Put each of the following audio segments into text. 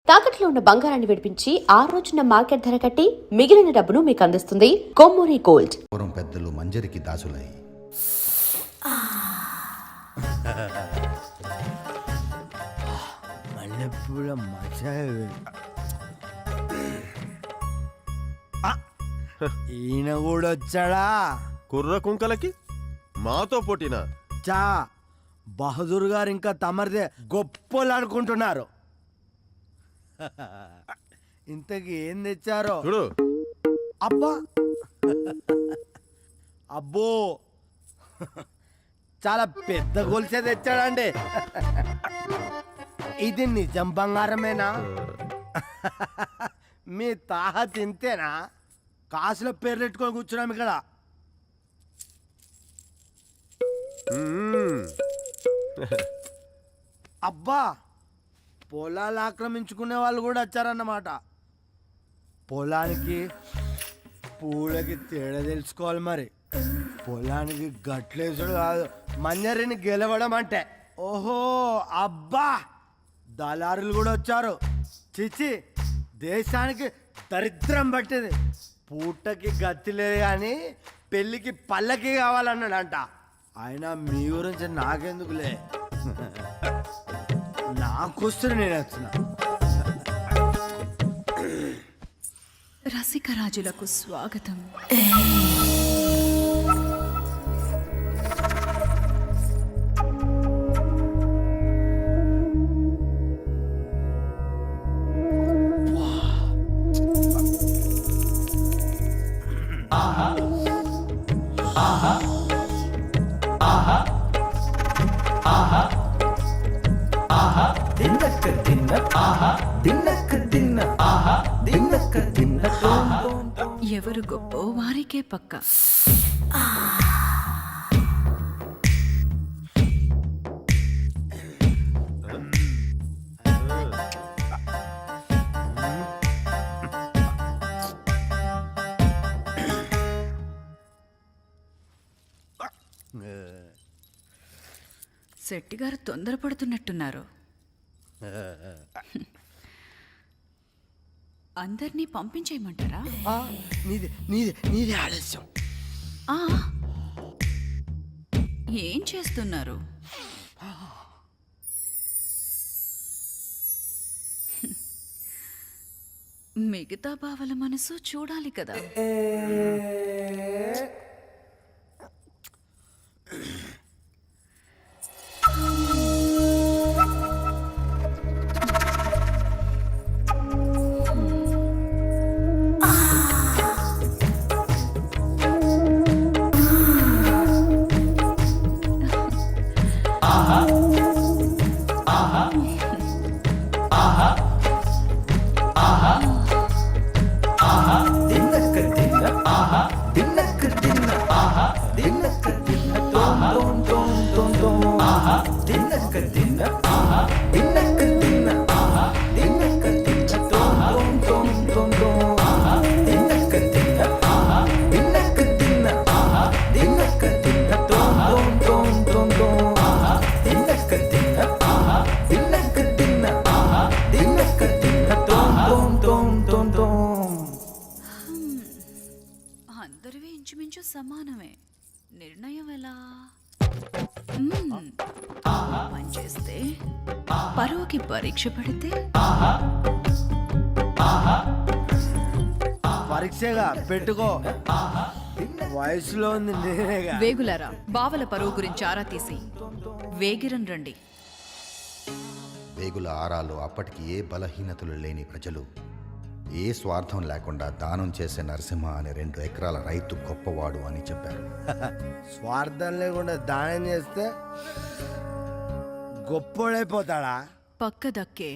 తాకట్లో ఉన్న బంగారాన్ని విడిపించి ఆ రోజున మార్కెట్ ధర కట్టి మిగిలిన డబ్బును మీకు అందిస్తుంది కొమ్మూరి గోల్డ్. పూర్వం పెద్దలు మంజరికి దాసులై మల్లెపూల మజా ఈయన కూడా వచ్చాడా? కుర్ర కుంకలకి మాతో పోటీనా? చా బహదూర్ గారు ఇంకా తమరిదే గొప్పలు అనుకుంటున్నారు. ఇంతకి ఏం తెచ్చారో చూడు. అబ్బా అబ్బో చాలా పెద్ద గొలుసే తెచ్చాడండి. ఇది నిజం బంగారమేనా? మీ తాహ తింతేనా? కాసుల పేర్లు పెట్టుకొని కూర్చున్నాం ఇక్కడ. అబ్బా పొలాలు ఆక్రమించుకునే వాళ్ళు కూడా వచ్చారన్నమాట. పొలానికి పూలకి తేడా తెలుసుకోవాలి మరి. పొలానికి గట్లేసుడు కాదు, మంజరిని గెలవడం అంటే. ఓహో అబ్బా దళారులు కూడా వచ్చారు. చిచి దేశానికి దరిద్రం పట్టింది. పూటకి గతి లేదు కానీ పెళ్ళికి పల్లకి కావాలన్నాడంట. ఆయన మీ గురించి నాకెందుకులే, నాకొస్తుంది, నేను వచ్చిన. రసికరాజులకు స్వాగతం. ఎవరు గొప్ప వారికే పక్క. శెట్టి గారు తొందరపడుతున్నట్టున్నారు. అందరినీ పంపించేయమంటారా? నీది ఆలస్యం. ఆ, ఏం చేస్తున్నారు? మిగతా బావల మనసు చూడాలి కదా. అందరివి ఇంచుమించు సమానమే. నిర్ణయం ఎలా? పనిచేస్తే పరువుకి పరీక్ష పడితే పరీక్షగా పెట్టుకో. వయసులో ఉంది నేనేగా. వేగులారా, బావల పరువు గురించి ఆరా తీసి వేగిరం రండి. వేగుల ఆరాలో అప్పటికి ఏ బలహీనతలు లేని ప్రజలు ఏ స్వార్థం లేకుండా దానం చేసే నరసింహ అనే 2 ఎకరాల రైతు గొప్పవాడు అని చెప్పారు. స్వార్థం లేకుండా దానం చేస్తే గొప్పోడైపోతాడా? పక్క దక్కే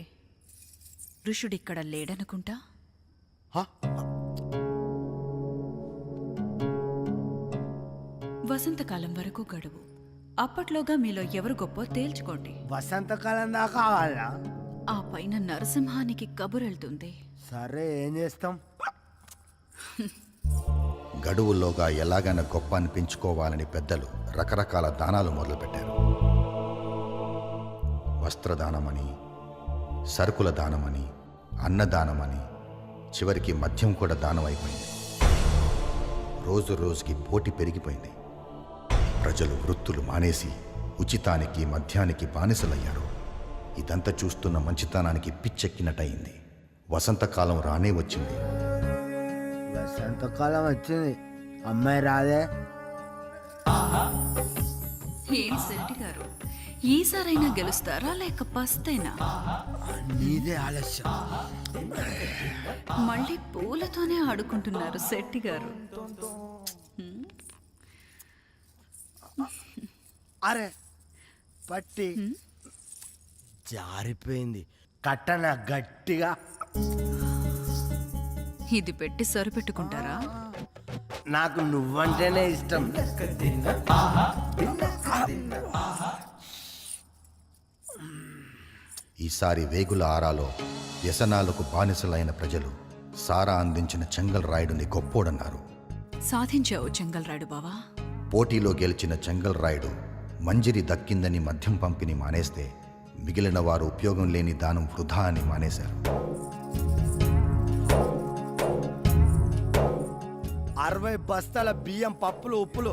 ఋషుడిక్కడ లేడనుకుంటా. వసంతకాలం వరకు గడువు. అప్పట్లోగా మీలో ఎవరు గొప్ప తేల్చుకోండి. వసంతకాలం దాకా కావాలా? ఆ పైన నరసింహానికి కబురెళ్తుంది. సరే ఏం చేస్తాం? గడువుల్లోగా ఎలాగైనా గొప్ప అనిపించుకోవాలని పెద్దలు రకరకాల దానాలు మొదలుపెట్టారు. వస్త్రదానమని, సరుకుల దానమని, అన్నదానమని, చివరికి మద్యం కూడా దానం అయిపోయింది. రోజు రోజుకి పోటీ పెరిగిపోయింది. ప్రజలు వృత్తులు మానేసి ఉచితానికి మద్యానికి బానిసలయ్యారు. ఇదంతా చూస్తున్న మంచితనానికి పిచ్చెక్కినట్టయింది. వసంతకాలం రానే వచ్చింది. వసంతకాలం వచ్చింది, అమ్మాయి రాదే. ఏం శెట్టి గారు, ఈసారైనా గెలుస్తారా లేక పస్తేనా? నీదే ఆలస్యం. మళ్ళీ పూలతోనే ఆడుకుంటున్నారు శెట్టి గారు. అరే పట్టి జారిపోయింది, కట్టన గట్టిగా. ఇది పెట్టి సరిపెట్టుకుంటారా? నాకు నువ్వంటేనే ఇష్టం. ఈసారి వేగుల ఆరాలో వ్యసనాలకు బానిసలైన ప్రజలు సారా అందించిన చెంగల్ రాయుడుని గొప్పోడన్నారు. సాధించావు చెంగల్రాడు బావా. పోటీలో గెలిచిన చెంగల్ రాయుడు మంజిరి దక్కిందని మద్యం పంపిణీ మానేస్తే మిగిలిన వారు ఉపయోగం లేని దానం వృధా అని మానేశారు. 60 బస్తాల బియ్యం, పప్పులు, ఉప్పులు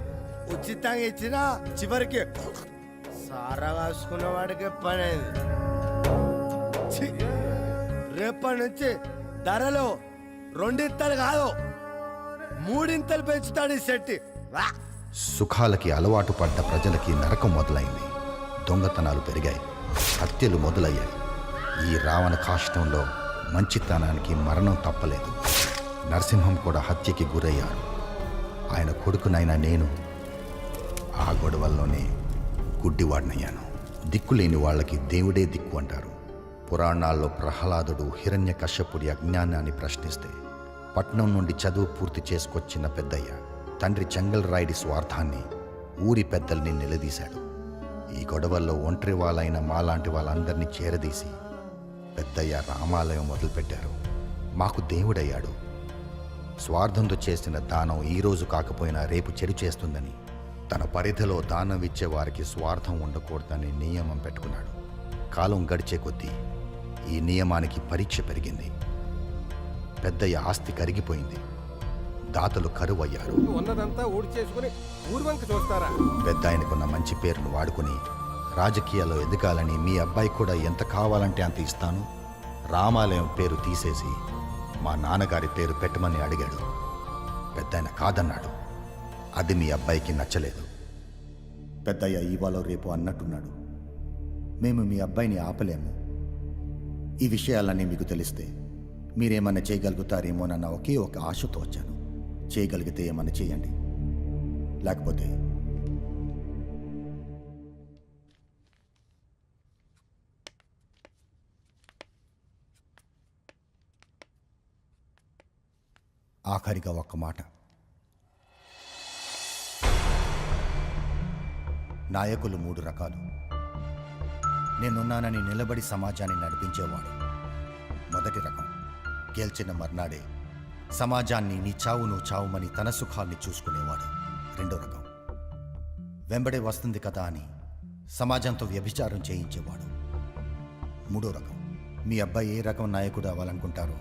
ఉచితంగా ఇచ్చినా చివరికి సారా కాసుకున్న వాడికి పని అయింది. ఛీ! రేపటి నుంచి ధరలు 2 కాదు 3 పెంచుతాడు ఈ శెట్టి. సుఖాలకి అలవాటు పడ్డ ప్రజలకి నరకం మొదలైంది. దొంగతనాలు పెరిగాయి, హత్యలు మొదలయ్యాయి. ఈ రావణ కాష్టంలో మంచితనానికి మరణం తప్పలేదు. నరసింహం కూడా హత్యకి గురయ్యారు. ఆయన కొడుకునైనా నేను ఆ గొడవల్లోనే గుడ్డివాడినయ్యాను. దిక్కులేని వాళ్ళకి దేవుడే దిక్కు అంటారు. పురాణాల్లో ప్రహ్లాదుడు హిరణ్య కశ్యపుడి అజ్ఞానాన్ని ప్రశ్నిస్తే పట్నం నుండి చదువు పూర్తి చేసుకొచ్చిన పెద్దయ్య తండ్రి చెంగల్ రాయుడి స్వార్థాన్ని, ఊరి పెద్దల్ని నిలదీశాడు. ఈ గొడవల్లో ఒంటరి వాళ్ళైన మాలాంటి వాళ్ళందరినీ చేరదీసి పెద్దయ్య రామాలయం మొదలుపెట్టారు. మాకు దేవుడయ్యాడు. స్వార్థంతో చేసిన దానం ఈరోజు కాకపోయినా రేపు చెడు చేస్తుందని, తన పరిధిలో దానం ఇచ్చే వారికి స్వార్థం ఉండకూడదని నియమం పెట్టుకున్నాడు. కాలం గడిచే కొద్దీ ఈ నియమానికి పరీక్ష పెరిగింది. పెద్దయ్య ఆస్తి కరిగిపోయింది. దాతలు కరువయ్యారు. ఉన్నదంతా ఊడి చేసుకుని ఊర్వంక చూస్తారా? పెద్ద ఆయనకున్న మంచి పేరును వాడుకుని రాజకీయాల్లో ఎదగాలని మీ అబ్బాయి కూడా ఎంత కావాలంటే అంత ఇస్తాను, రామాలయం పేరు తీసేసి మా నాన్నగారి పేరు పెట్టమని అడిగాడు. పెద్దాయన కాదన్నాడు. అది మీ అబ్బాయికి నచ్చలేదు. పెద్దయ్య ఇవాళ రేపు అన్నట్టున్నాడు. మేము మీ అబ్బాయిని ఆపలేము. ఈ విషయాలన్నీ మీకు తెలిస్తే మీరేమన్నా చేయగలుగుతారేమోనన్న ఒకే ఒక ఆశతో వచ్చాను. చేయగలిగితే ఏమన్నా చేయండి, లేకపోతే ఆఖరిగా ఒక్క మాట. నాయకులు 3 రకాలు. నేనున్నానని నిలబడి సమాజాన్ని నడిపించేవాడు మొదటి రకం. గెలిచిన మర్నాడే సమాజాన్ని నీ చావు నువ్వు చావుమని తన సుఖాల్ని చూసుకునేవాడు రెండో రకం. వెంబడే వస్తుంది కదా అని సమాజంతో వ్యభిచారం చేయించేవాడు మూడో రకం. మీ అబ్బాయి ఏ రకం నాయకుడు అవ్వాలనుకుంటారో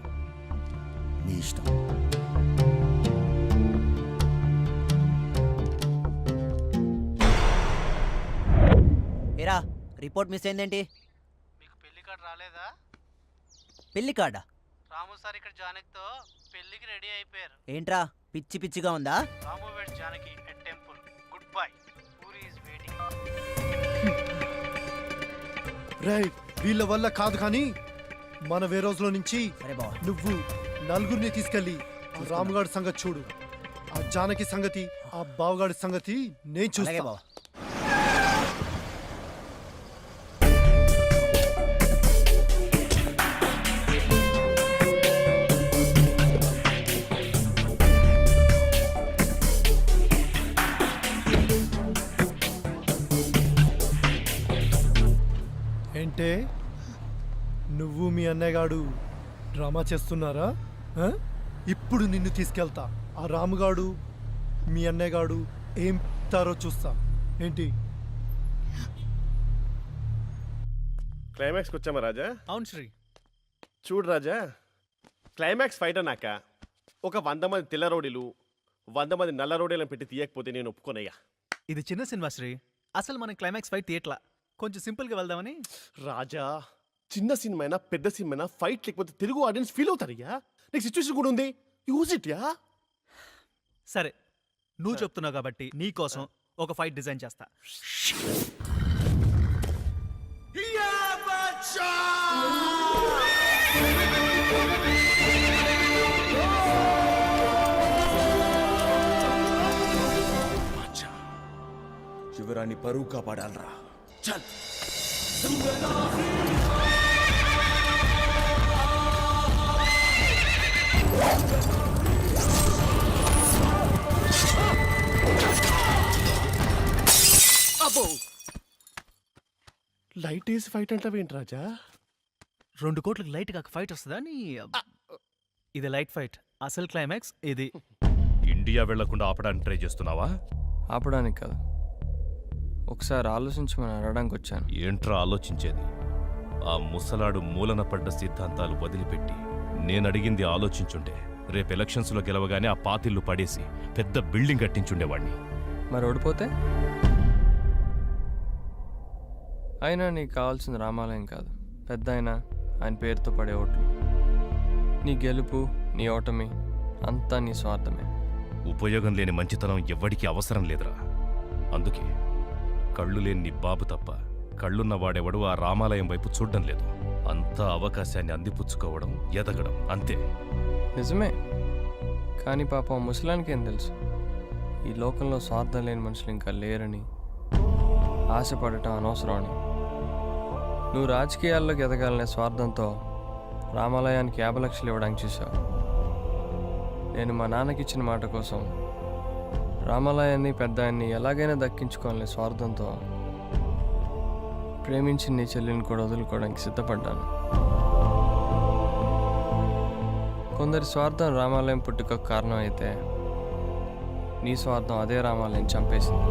మీ ఇష్టం. ఏరా రిపోర్ట్ మిస్ అయిందేంటి? మీకు పెళ్లి కార్డు రాలేదా? పెళ్లి కార్డా? రాము సార్ ఇక్కడ జానకితో పెళ్లికి రెడీ అయిపోయారు. ఏంట్రా పిచ్చి పిచ్చిగా ఉందా? రాము వెడ్ Janaki at temple. Good bye. Puri is waiting. రేయ్, వీళ్ళ వల్ల కాదు కానీ మన వేరోజ్లో నుంచి సరే బావ. నువ్వు నలుగురిని తీసుకెళ్ళి రాముగాడి సంగతి చూడు. ఆ జానకి సంగతి, ఆ బావగాడి సంగతి నేను అలాగే చూస్తా. బావ. ఏంటే నువ్వు మీ అన్నయ్యగాడు డ్రామా చేస్తున్నారా? ఆ? ఇప్పుడు నిన్ను తీసుకెళ్తా. ఆ రాముగాడు మీ అన్నయ్యగాడు ఏం తారో చూస్తా. ఏంటి? క్లైమాక్స్కి వచ్చామా రాజా? అవును శ్రీ. చూడు రాజా, క్లైమాక్స్ ఫైట్ అన్నాక ఒక 100 మంది తెల్ల రౌడీలు 100 మంది నల్ల రౌడీలను పెట్టి తీయకపోతే నేను ఒప్పుకోనయ్యా. ఇది చిన్న సినిమా శ్రీ, అసలు మనం క్లైమాక్స్ ఫైట్ తీయట్లా, కొంచెం సింపుల్ గా వెళ్దామని. రాజా, చిన్న సినిమా అయినా పెద్ద సినిమా అయినా ఫైట్ లేకపోతే తెలుగు ఆడియన్స్ ఫీల్ అవుతారయ్యా. నీకు సిచ్యువేషన్ కూడా ఉంది, యూజ్ ఇట్ యా. సరే, నువ్వు చెప్తున్నావు కాబట్టి నీ కోసం ఒక ఫైట్ డిజైన్ చేస్తా. శివరాన్ని పరువు కాపాడాలరా. చల్. అబ్బో, లైట్ వేసి ఫైట్ అంటావేంటి రాజా? 2 కోట్లకు లైట్ గా ఫైట్ వస్తుందా నీ? ఇది లైట్ ఫైట్, అసలు క్లైమాక్స్ ఇది. ఇండియా వెళ్లకుండా ఆపడానికి ట్రై చేస్తున్నావా? ఆపడానికి కాదు, ఒకసారి ఆలోచించమని అడగడానికి వచ్చాను. ఏంట్రా ఆలోచించేది? ఆ ముసలాడు మూలన పడ్డ సిద్ధాంతాలు వదిలిపెట్టి నేనడిగింది ఆలోచించుంటే రేపు ఎలక్షన్స్లో గెలవగానే ఆ పాతిళ్ళు పడేసి పెద్ద బిల్డింగ్ కట్టించుండేవాణ్ణి. మరి ఓడిపోతే? అయినా నీకు కావాల్సిన రామాలయం కాదు, పెద్ద అయినా ఆయన పేరుతో పడే ఓట్లు. నీ గెలుపు, నీ ఓటమి అంతా నీ స్వార్థమే. ఉపయోగం లేని మంచితనం ఎవ్వడికి అవసరం లేదురా. అందుకే కళ్ళు లేని నీ బాబు తప్ప కళ్ళున్నవాడెవడు ఆ రామాలయం వైపు చూడ్డం లేదు. అంతా అవకాశాన్ని అందిపుచ్చుకోవడం, ఎదగడం అంతే. నిజమే, కానీ పాపం ముసలానికి ఏం తెలుసు ఈ లోకంలో స్వార్థం లేని మనుషులు ఇంకా లేరని, ఆశపడటం అనవసరం అని. నువ్వు రాజకీయాల్లోకి ఎదగాలనే స్వార్థంతో రామాలయానికి 50 లక్షలు ఇవ్వడానికి చూసావు. నేను మా నాన్నకి ఇచ్చిన మాట కోసం రామాలయాన్ని, పెద్ద ఆయన్ని ఎలాగైనా దక్కించుకోవాలనే స్వార్థంతో ప్రేమించిన నీ చెల్లిని కూడా వదులుకోవడానికి సిద్ధపడ్డాను. కొందరి స్వార్థం రామాలయం పుట్టుకకు కారణం అయితే నీ స్వార్థం అదే రామాలయం చంపేసింది.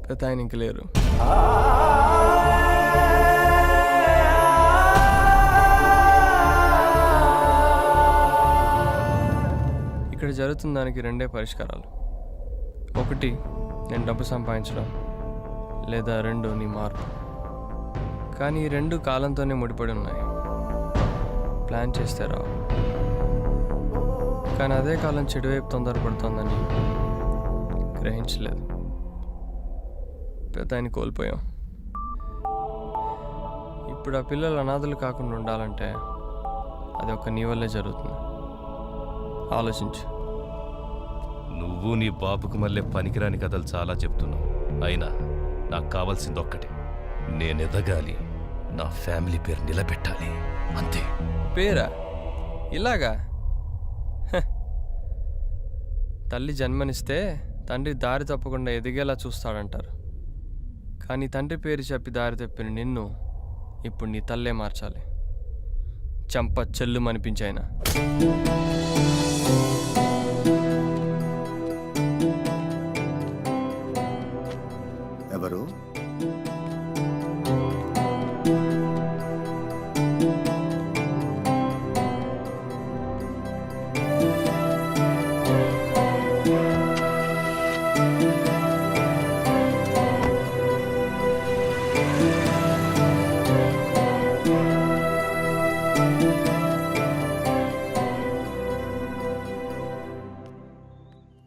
పెద్ద ఆయన ఇంక లేరు. ఇక్కడ జరుగుతున్న దానికి 2 పరిష్కారాలు. 1 నేను డబ్బు సంపాదించడం, లేదా 2 నీ మార్పు. కానీ ఈ 2 కాలంతోనే ముడిపడి ఉన్నాయి. ప్లాన్ చేస్తే రావు. కానీ అదే కాలం చెడువైపు తొందరపడుతోందని గ్రహించలేదు. పెద్ద ఆయన కోల్పోయాం. ఇప్పుడు ఆ పిల్లలు అనాథలు కాకుండా ఉండాలంటే అది ఒక నీ వల్లే జరుగుతుంది. ఆలోచించు. నువ్వు నీ బాబుకు మళ్ళీ పనికిరాని కథలు చాలా చెప్తున్నావు. అయినా నాకు కావాల్సింది ఒక్కటే, నేనెదగాలి, నా ఫ్యామిలీ పేరు నిలబెట్టాలి, అంతే. పేరా? ఇలాగా? తల్లి జన్మనిస్తే తండ్రి దారి తప్పకుండా ఎదిగేలా చూస్తాడంటారు. కానీ తండ్రి పేరు చెప్పి దారి తప్పిన నిన్ను ఇప్పుడు నీ తల్లే మార్చాలి. చంప చెల్లుమనిపించాయినా. ఎవరు?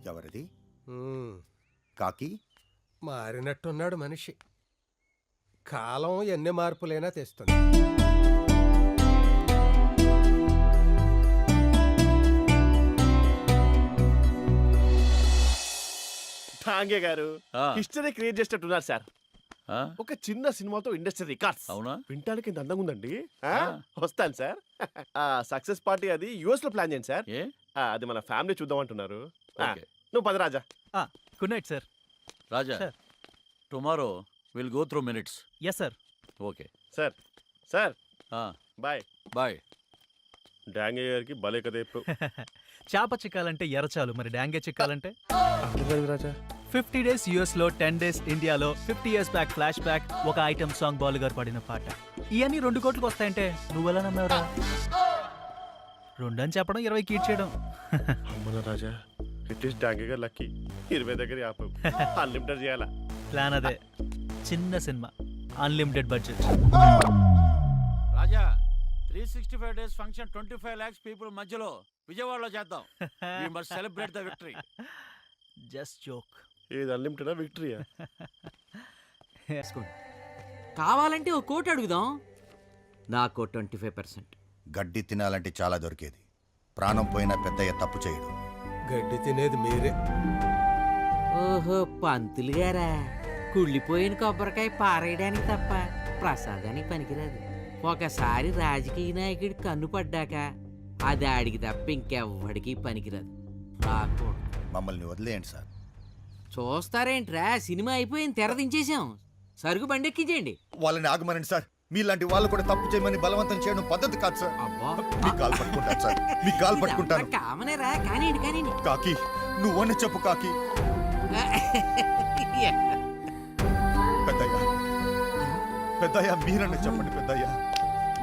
ఎవరిది? కాకి మారినట్టున్నాడు మనిషి. కాలం ఎన్ని మార్పులైనా తెస్తుంది. ఠాంగే గారు హిస్టరీ క్రియేట్ చేసేటట్టున్నారు సార్. ఒక చిన్న సినిమాతో ఇండస్ట్రీ రికార్డ్స్. అవునా? వింటానికి ఎంత అందంగా ఉందండి. వస్తాను సార్. సక్సెస్ పార్టీ అది US లో ప్లాన్ చేయండి సార్. అది మన ఫ్యామిలీ చూద్దాం అంటున్నారు. నువ్వు పద Raja. Good night sir. Raja, tomorrow will go through minutes. Yes sir. Okay sir. Sir bye. Bye. Dange గారికి భలే కదా ఇప్పుడు. చేప చిక్కాలంటే ఎర్రచాలు, మరి డాంగే చిక్కాలంటే రాజా 50 days యుఎస్లో 10 days ఇండియాలో 50 years బ్యాక్ ఫ్లాష్ బ్యాక్ ఒక ఐటమ్ సాంగ్ బాలు గారు పాడిన పాట ఇవన్నీ 2 కోట్లకు వస్తాయంటే నువ్వెలా నమ్మేవరా 2 అని చెప్పడం 20 కీట్ చేయడం అమ్మన రాజా బ్రిటిష్ డాంగగా లక్కీ 20 దగ్గర 50 అన్లిమిటెడ్ చేయాలా ప్లాన్ అదే చిన్న సినిమా అన్లిమిటెడ్ బడ్జెట్ రాజా 365 days ఫంక్షన్ 25 lakhs పీపుల్ మధ్యలో విజయవాడలో చేద్దాం. We must celebrate the victory. Just joke ఇది అన్లిమిటెడా విక్టరీయా? కావాలంటే ఓ కోట్ అడుగుదాం. నాకు 25%. గడ్డి తినాలంటే చాలా దొరికేది. ప్రాణం పోయినా పెద్దయ్య తప్పు చేయడు. గడ్డి తినేది మీరే. ఓహో పంతులు గారా, కుళ్ళిపోయిన కొబ్బరికాయ పారేయడానికి తప్ప ప్రసాదానికి పనికిరాదు. ఒకసారి రాజకీయ నాయకుడి కన్ను పడ్డాక అది ఆడికి తప్ప ఇంకెవ్వడికి పనికిరాదు. మమ్మల్ని వదిలేయండి సార్. చూస్తారేంట్రా, సినిమా అయిపోయింది, తెర దించేసాం. సరుకు బండెక్కించేయండి. వాళ్ళని ఆగమనండి సార్. మీలాంటి వాళ్ళు కూడా తప్పు చేయమని బలవంతం చేయడం పద్ధతి కాదు సార్. మీ కాలు పట్టుకుంటాను సార్, మీ కాలు పట్టుకుంటాను. కామనేరా, కానివ్వండి కానివ్వండి. కాకి నువ్వని చెప్పు కాకి. పెద్దయ్య పెద్దయ్య మీరన్నా చెప్పండి పెద్దయ్య.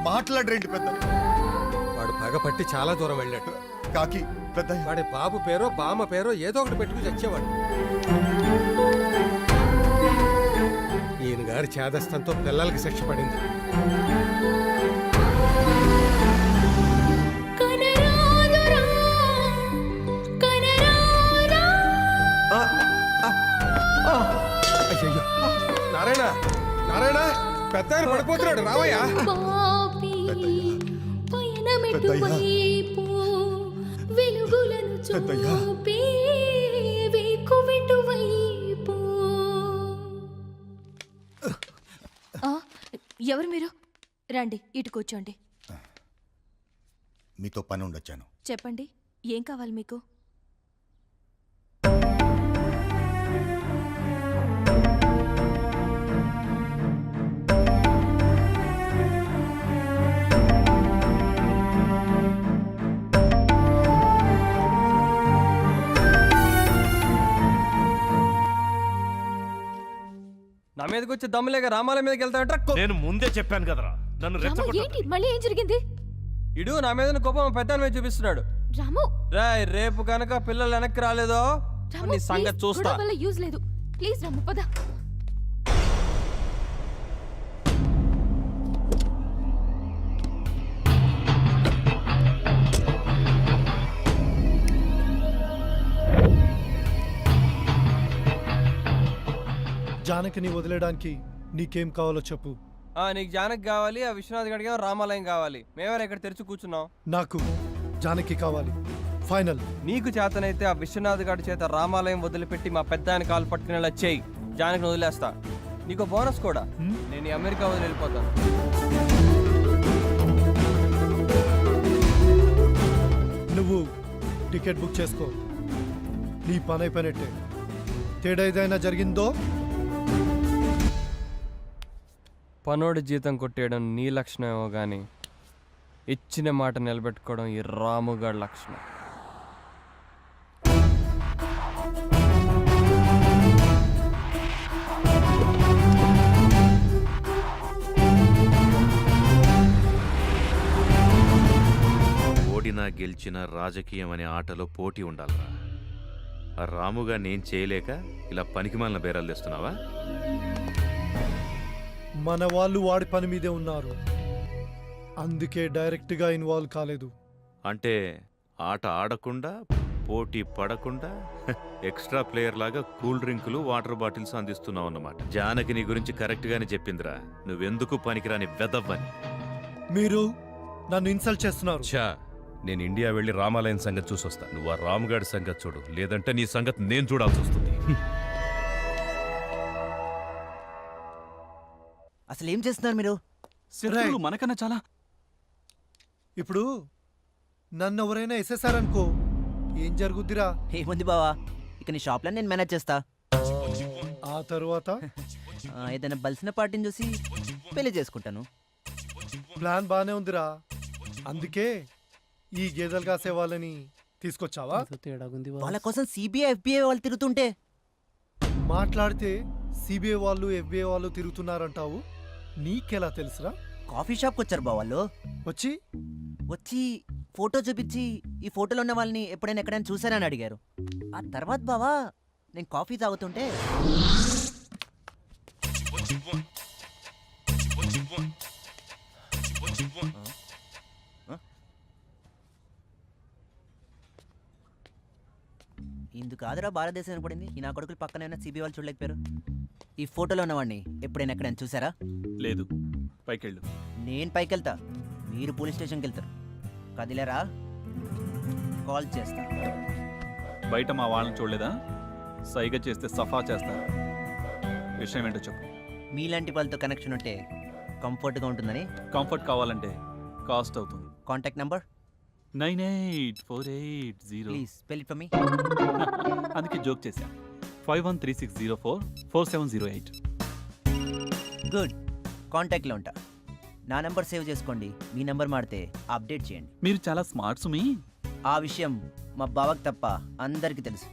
మాట్లాడరేంటి పెద్దయ్య? వాడు పగ పట్టి చాలా దూరం వెళ్ళాడు. కాకి పెద్దయ్య. వాడి బాబు పేరో బామ్మ పేరో ఏదో ఒకటి పెట్టుకుని చచ్చేవాడు. ఈయన గారి చేదస్తంతో పిల్లలకి శిక్ష పడింది. అయ్యయ్యో. నారాయణ నారాయణ, పెద్ద ఆయన పడిపోతున్నాడు, రావయ్యా. ఎవరు మీరు? రండి, ఇటు కూర్చోండి. మీతో పని ఉండొచ్చాను. చెప్పండి, ఏం కావాలి మీకు? నా మీదకి వచ్చి దమ్ములేక రామాలయం మీదకి వెళ్తాడంట. నేను ముందే చెప్పాను కదరా, నన్ను రెచ్చగొట్టకు. మళ్ళీ ఏం జరిగింది? ఇడు నా మీద కోపం పెద్ద మీద చూపిస్తున్నాడు. రాము, రాయ్, రేపు కనుక పిల్లలు వెనక్కి రాలేదో నీ సంగతి చూస్తా. యూజ్ లేదు, ప్లీజ్ రాము పద. జానకిని వదిలేయడానికి నీకేం కావాలో చెప్పు. నీకు జానకి కావాలి, ఆ విశ్వనాథ్ గడికి రామాలయం కావాలి. మేమెవరు ఇక్కడ తెరిచి కూర్చున్నాం. నాకు జానకి కావాలి, ఫైనల్. నీకు చేతనైతే ఆ విశ్వనాథ్ గడి చేత రామాలయం వదిలిపెట్టి మా పెద్ద ఆయన కాలు పట్టుకునేలా చేయి. జానకిని వదిలేస్తా. నీకు బోనస్ కూడా, నేను ఈ అమెరికా వదిలి వెళ్ళిపోతాను. నువ్వు టికెట్ బుక్ చేసుకో, నీ పని అయిపోయినట్టే. తేడా ఏదైనా జరిగిందో పనోడి జీతం కొట్టేయడం నీ లక్షణమేమో కానీ ఇచ్చిన మాట నిలబెట్టుకోవడం ఈ రాముగాడి లక్షణం. ఓడినా గెలిచిన రాజకీయం అనే ఆటలో పోటీ ఉండాలరా. ఆ రాముగా నేను చేయలేక ఇలా పనికిమాలిన బేరాలు తెస్తున్నావా? మన వాళ్ళు వాడి పని మీదే ఉన్నారు, అందుకే డైరెక్ట్ గా ఇన్వాల్వ్ కాలేదు. అంటే ఆట ఆడకుండా పోటీ పడకుండా ఎక్స్ట్రా ప్లేయర్ లాగా కూల్ డ్రింకులు వాటర్ బాటిల్స్ అందిస్తున్నావు అన్నమాట. జానకి నీ గురించి కరెక్ట్ గానే చెప్పిందిరా, నువ్వెందుకు పనికిరాని వెదవ్వని. మీరు నన్ను ఇన్సల్ట్ చేస్తున్నారు. ఛా, నేను ఇండియా వెళ్ళి రామాలయం సంగతి చూసొస్తా. నువ్వు ఆ రాముగాడి సంగతి చూడు, లేదంటే నీ సంగతి నేను చూడాల్సి వస్తుంది. అసలు ఏం చేస్తున్నారు మీరు? శత్రువులు మనకన్నా చాలా. ఇప్పుడు నన్ను ఎవరైనా వేసేసారనుకో, ఏం జరుగుద్దిరా? ఏముంది బావా, ఇక నీ షాప్లో నేను మేనేజ్ చేస్తా. ఆ తరువాత ఏదైనా బలిసిన పార్టీని చూసి పెళ్లి చేసుకుంటాను. ప్లాన్ బానే ఉందిరా, అందుకే ఈ గేదెలు కాసే వాళ్ళని తీసుకొచ్చావా? వాళ్ళ కోసం సిబిఐ FBI వాళ్ళు తిరుగుతుంటే మాట్లాడితే సిబిఐ వాళ్ళు ఎఫ్బిఐ వాళ్ళు తిరుగుతున్నారంటావు, నీకెలా తెలుసురా? కాఫీ షాప్కి వచ్చారు బా వాళ్ళు. వచ్చి వచ్చి ఫోటో చూపించి ఈ ఫోటోలో ఉన్న వాళ్ళని ఎప్పుడైనా ఎక్కడైనా చూసారని అడిగారు. ఆ తర్వాత బావా నేను కాఫీ తాగుతుంటే ఇందుకు ఆదరా భారతదేశం పడింది. ఈ నా కొడుకులు పక్కనే ఉన్న సిబిఐ వాళ్ళు చూడలేకపోయారు. ఈ ఫోటోలో ఉన్నవాడిని ఎప్పుడైనా ఎక్కడైనా చూసారా? లేదు, పైకెళ్ళు. నేను పైకి వెళ్తా, మీరు పోలీస్ స్టేషన్కి వెళ్తారు. కదిలేరా? కాల్ చేస్తా. బయట మా వాళ్ళని చూడలేదా? సైగ చేస్తే సఫా చేస్తారు. విషయం ఏంటో చెప్పు. మీలాంటి వాళ్ళతో కనెక్షన్ ఉంటే కంఫర్ట్గా ఉంటుందని. కంఫర్ట్ కావాలంటే కాస్ట్ అవుతుంది. Contact number 984880. Please spell it for me. అందుకే జోక్ చేశా. 5136044708. గుడ్, కాంటాక్ట్లో ఉంటా. నా నంబర్ సేవ్ చేసుకోండి. మీ నంబర్ మాడితే అప్డేట్ చేయండి. మీరు చాలా స్మార్ట్ సుమి. ఆ విషయం మా బావకు తప్ప అందరికీ తెలుసు.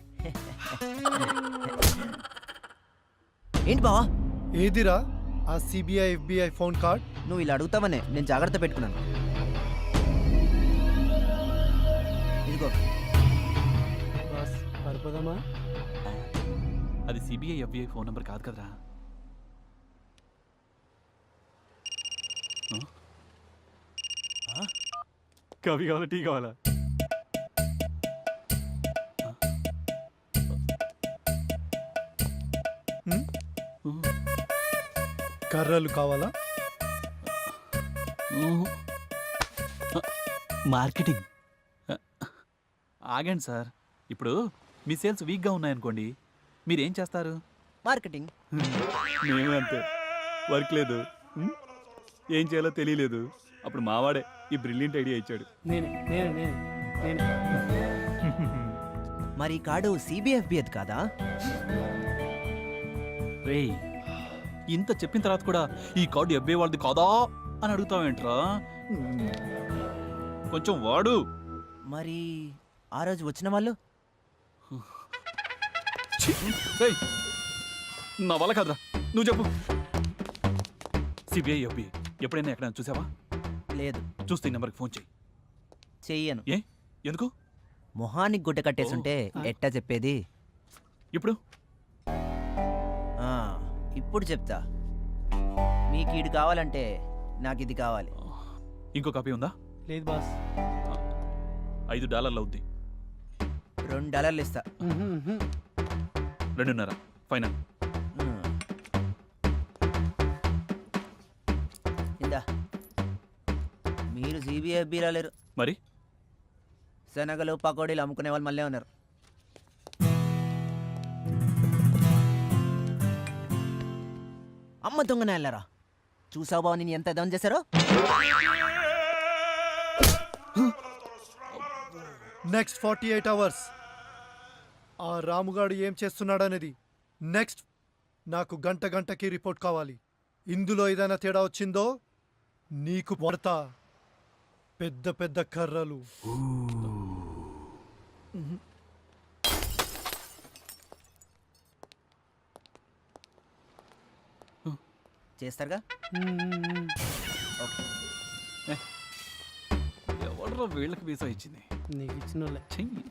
ఏంటి బావా? ఏదిరా ఆ సిబిఐ ఎఫ్బిఐ ఫోన్ కార్డ్? నువ్వు ఇలా అడుగుతావనే నేను జాగ్రత్త పెట్టుకున్నాను. ఇదిగో. అది సిబిఐ ఎఫ్బిఐ ఫోన్ నంబర్ కాదు కదరా. కాఫీ కావాలా, టీ కావాలా? కర్రలు కావాలా? మార్కెటింగ్. ఆగండి సార్, ఇప్పుడు మీ సేల్స్ వీక్గా ఉన్నాయనుకోండి, మీరేం చేస్తారు? మార్కెటింగ్. మేము అంతే, వర్క్ లేదు, ఏం చేయాలో తెలియలేదు. అప్పుడు మావాడే ఈ బ్రిలియంట్ ఐడియా ఇచ్చాడు. మరి ఈ కార్డు సిబిఎఫ్బి కాదా? రేయ్, ఇంత చెప్పిన తర్వాత కూడా ఈ కార్డు ఎఫ్బిఐ వాళ్ళది కాదా అని అడుగుతావేంట్రా? కొంచెం వాడు. మరి ఆ రోజు వచ్చిన వాళ్ళు? రేయ్, నా వల్ల కాదురా, నువ్వు చెప్పు. సిబిఐ ఎఫ్బిఐ ఎప్పుడైనా ఎక్కడైనా చూసావా? లేదు. చూస్తే ఈ నెంబర్కి ఫోన్ చెయ్యి. చెయ్యను. ఏ, ఎందుకు? మొహానికి గుడ్డ కట్టేసుంటే ఎట్టా చెప్పేది? ఇప్పుడు ఇప్పుడు చెప్తా. మీకు ఇది కావాలంటే నాకు ఇది కావాలి. ఇంకో కాపీ ఉందా? లేదు బాస్. $5 అవుద్ది. $2 ఇస్తా. 2.5 ఫైనల్. ఇందా. మీరు సిబిఎఫ్బి రాలేరు. మరి శనగలు పకోడీలు అమ్ముకునే వాళ్ళు మళ్ళీ ఉన్నారు. అమ్మ దొంగన వెళ్ళారా? చూసావు బావ నేను ఎంత దమ్ చేశారో? నెక్స్ట్ 48 అవర్స్ ఆ రాముగాడు ఏం చేస్తున్నాడనేది నెక్స్ట్ నాకు గంటకి రిపోర్ట్ కావాలి. ఇందులో ఏదైనా తేడా వచ్చిందో నీకు పడతా పెద్ద పెద్ద కర్రలు. చేస్తారుగా? ఎవడరా వీళ్ళకి వీసా ఇచ్చింది? నీకు ఇచ్చిన చెయ్యి.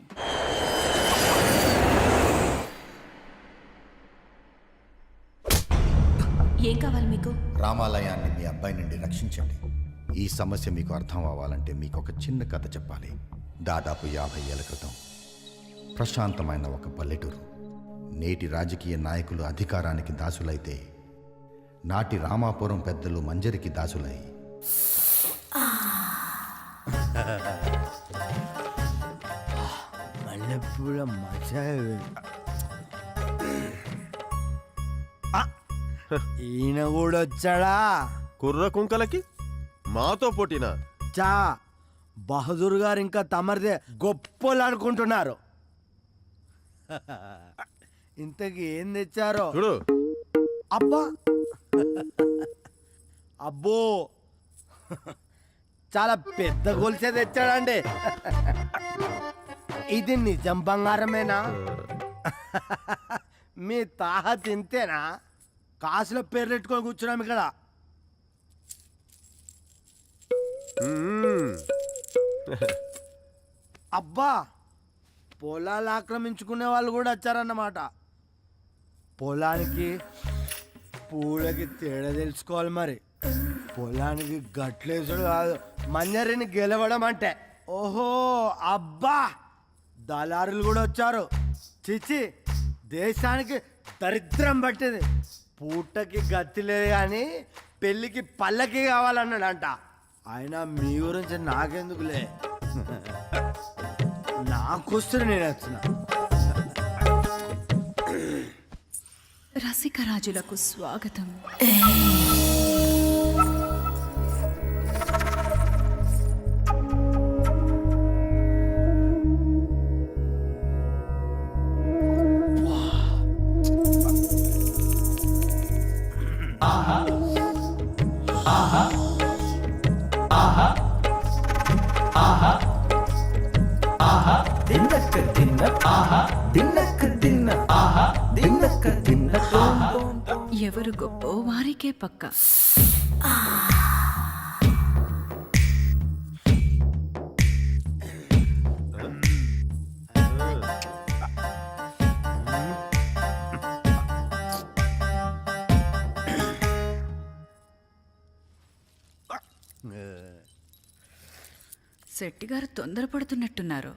ఏం కావాలి మీకు? రామాలయాన్ని మీ అబ్బాయి నుండి రక్షించండి. ఈ సమస్య మీకు అర్థం అవ్వాలంటే మీకు ఒక చిన్న కథ చెప్పాలి. దాదాపు 50 ఏళ్ల క్రితం ప్రశాంతమైన ఒక పల్లెటూరు. నేటి రాజకీయ నాయకులు అధికారానికి దాసులైతే నాటి రామాపురం పెద్దలు మంజరికి దాసులై ఈయన కూడా వచ్చాడా? కుర్ర కుంకలకి మాతో పోటీనా? చా బహదూర్ గారు ఇంకా తమరిదే గొప్పలు అనుకుంటున్నారు. ఇంతకి ఏం తెచ్చారో చూడు. అబ్బా అబ్బో చాలా పెద్ద గొలుసే తెచ్చాడండి. ఇది నిజం బంగారమేనా? మీ తాహ తింతేనా కాసులో పేర్లు పెట్టుకొని కూర్చున్నాం ఇక్కడ. అబ్బా పొలాలు ఆక్రమించుకునే వాళ్ళు కూడా వచ్చారన్నమాట. పొలానికి పూలకి తేడా తెలుసుకోవాలి మరి. పొలానికి గట్లేసుడు కాదు, మంజరిని గెలవడం అంటే. ఓహో అబ్బా దళారులు కూడా వచ్చారు. చిచి దేశానికి దరిద్రం పట్టింది. పూటకి గతి లేదు కానీ పెళ్ళికి పల్లకి కావాలన్నాడంట. అయినా మీ గురించి నాకెందుకులే, నాకొస్తే నేను వచ్చిన. రసికరాజులకు స్వాగతం. ఎవరు గొప్ప వారికే పక్క. శెట్టి గారు తొందరపడుతున్నట్టున్నారు.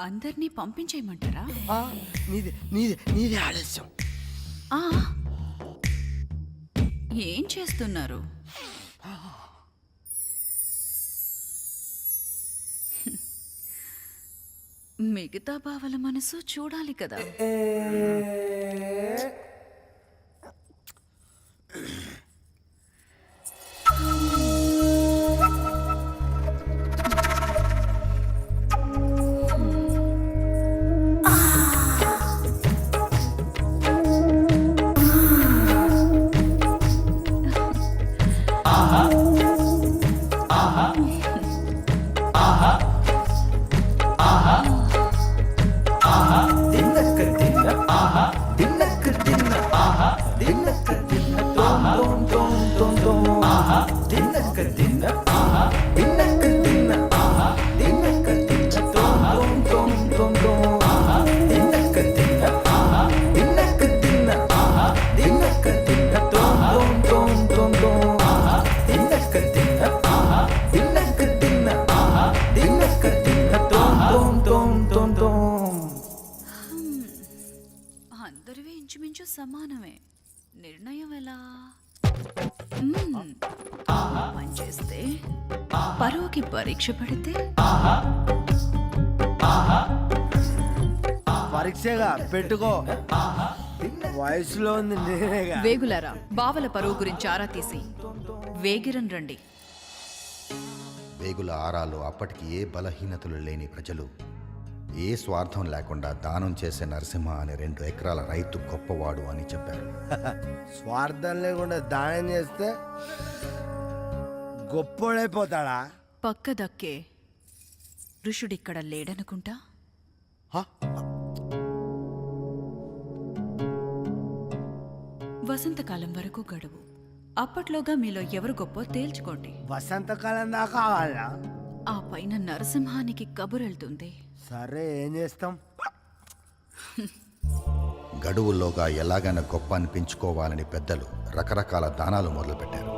అందరినీ పంపించేయమంటారా? నీది ఆలస్యం. ఆ, ఏం చేస్తున్నారు? మిగతా బావల మనసు చూడాలి కదా. అందరివి ఇంచుమించు సమానమే. నిర్ణయం ఎలా? పనిచేస్తే పరువుకి పరీక్ష పడితే పరీక్షగా పెట్టుకో, వయసులో ఉంది నేనేగా. వేగులారా, బావల పరువు గురించి ఆరా తీసి వేగిరన్ రండి. వేగుల ఆరాలో అప్పటికి ఏ బలహీనతలు లేని ప్రజలు ఏ స్వార్థం లేకుండా దానం చేసే నరసింహ అనే 2 ఎకరాల రైతు గొప్పవాడు అని చెప్పారు. స్వార్థం లేకుండా దానం చేస్తే గొప్పోడైపోతాడా? పక్క దక్కే ఋషుడిక్కడ లేడనుకుంటా. వసంతకాలం వరకు గడువు. అప్పట్లోగా మీలో ఎవరు గొప్ప తేల్చుకోండి. వసంతకాలం దాకా కావాలా? ఆ పైన నరసింహానికి కబురెళ్తుంది. సరే ఏం చేస్తాం? గడువుల్లోగా ఎలాగైనా గొప్ప అనిపించుకోవాలని పెద్దలు రకరకాల దానాలు మొదలుపెట్టారు.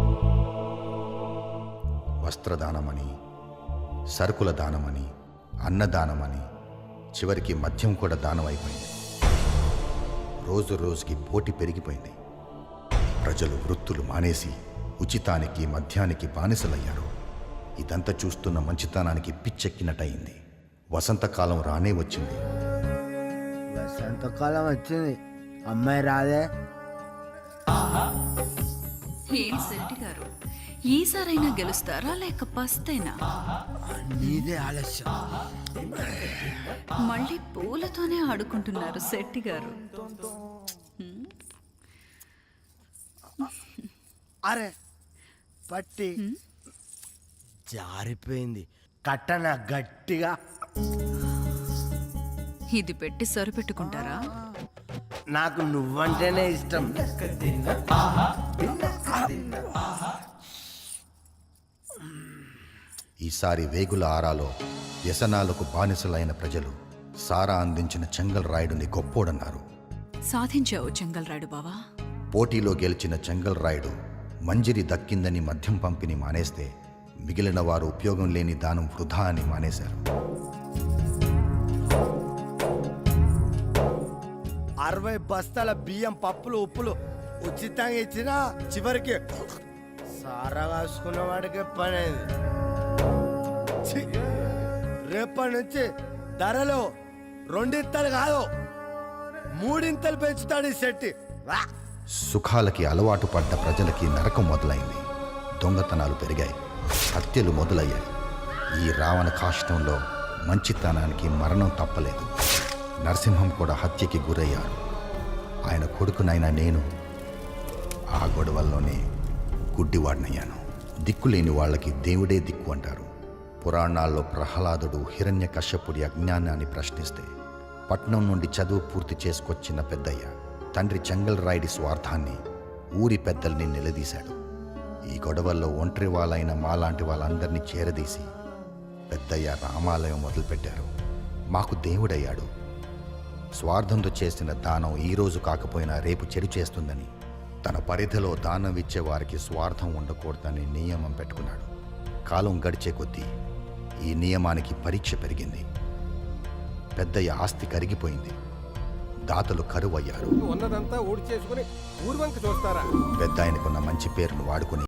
వస్త్రదానమని, సరుకుల దానమని, అన్నదానమని, చివరికి మద్యం కూడా దానం అయిపోయింది. రోజు రోజుకి పోటీ పెరిగిపోయింది. ప్రజలు వృత్తులు మానేసి ఉచితానికి మద్యానికి బానిసలయ్యారు. ఇదంతా చూస్తున్న మంచితనానికి పిచ్చెక్కినట్టయింది. వసంతకాలం రానే వచ్చింది. వసంతకాలం వచ్చింది, అమ్మాయి రాదే. ఏం శెట్టి గారు, ఈసారైనా గెలుస్తారా లేక పస్తేనా? నీదే ఆలస్యం. మళ్ళీ పూలతోనే ఆడుకుంటున్నారు శెట్టి గారు. అరే పట్టి జారిపోయింది. కట్టన గట్టిగా. ఇది పెట్టి సరిపెట్టుకుంటారా? నాకు నువ్వంటేనే ఇష్టం. ఈసారి వేగుల ఆరాలో వ్యసనాలకు బానిసలైన ప్రజలు సారా అందించిన చెంగల్ రాయుడుని గొప్పోడన్నారు. సాధించావు చెంగల్రాయుడు బావా. పోటీలో గెలిచిన చెంగల్ రాయుడు మంజిరి దక్కిందని మద్యం పంపిణీ మానేస్తే మిగిలిన వారు ఉపయోగం లేని దానం వృధా అని మానేశారు. 60 బస్తాల బియ్యం, పప్పులు, ఉప్పులు ఉచితంగా ఇచ్చినా చివరికి సారా కాసుకున్న వాడికి పనేది. ఛీ! రేపటి నుంచి ధరలు 2 ఇంతలు కాదు 3 ఇంతలు పెంచుతాడు ఈ శెట్టి. సుఖాలకి అలవాటు పడ్డ ప్రజలకి నరకం మొదలైంది. దొంగతనాలు పెరిగాయి, హత్యలు మొదలయ్యాయి. ఈ రావణ కాష్టంలో మంచితనానికి మరణం తప్పలేదు. నరసింహం కూడా హత్యకి గురయ్యారు. ఆయన కొడుకునైనా నేను ఆ గొడవల్లోనే గుడ్డివాడినయ్యాను. దిక్కులేని వాళ్ళకి దేవుడే దిక్కు అంటారు. పురాణాల్లో ప్రహ్లాదుడు హిరణ్య కశ్యపుడి అజ్ఞానాన్ని ప్రశ్నిస్తే పట్నం నుండి చదువు పూర్తి చేసుకొచ్చిన పెద్దయ్య తండ్రి చెంగల్ రాయుడి స్వార్థాన్ని ఊరి పెద్దల్ని నిలదీశాడు. ఈ గొడవల్లో ఒంటరి వాళ్ళైన మాలాంటి వాళ్ళందరినీ చేరదీసి పెద్దయ్య రామాలయం మొదలుపెట్టారు. మాకు దేవుడయ్యాడు. స్వార్థంతో చేసిన దానం ఈరోజు కాకపోయినా రేపు చెడు చేస్తుందని, తన పరిధిలో దానం ఇచ్చే వారికి స్వార్థం ఉండకూడదని నియమం పెట్టుకున్నాడు. కాలం గడిచే కొద్దీ ఈ నియమానికి పరీక్ష పెరిగింది. పెద్దయ్య ఆస్తి కరిగిపోయింది. దాతలు కరువయ్యారు. ఉన్నదంతా ఊడి చేసుకుని ఊర్వంక చూస్తారా? పెద్ద ఆయనకున్న మంచి పేరును వాడుకుని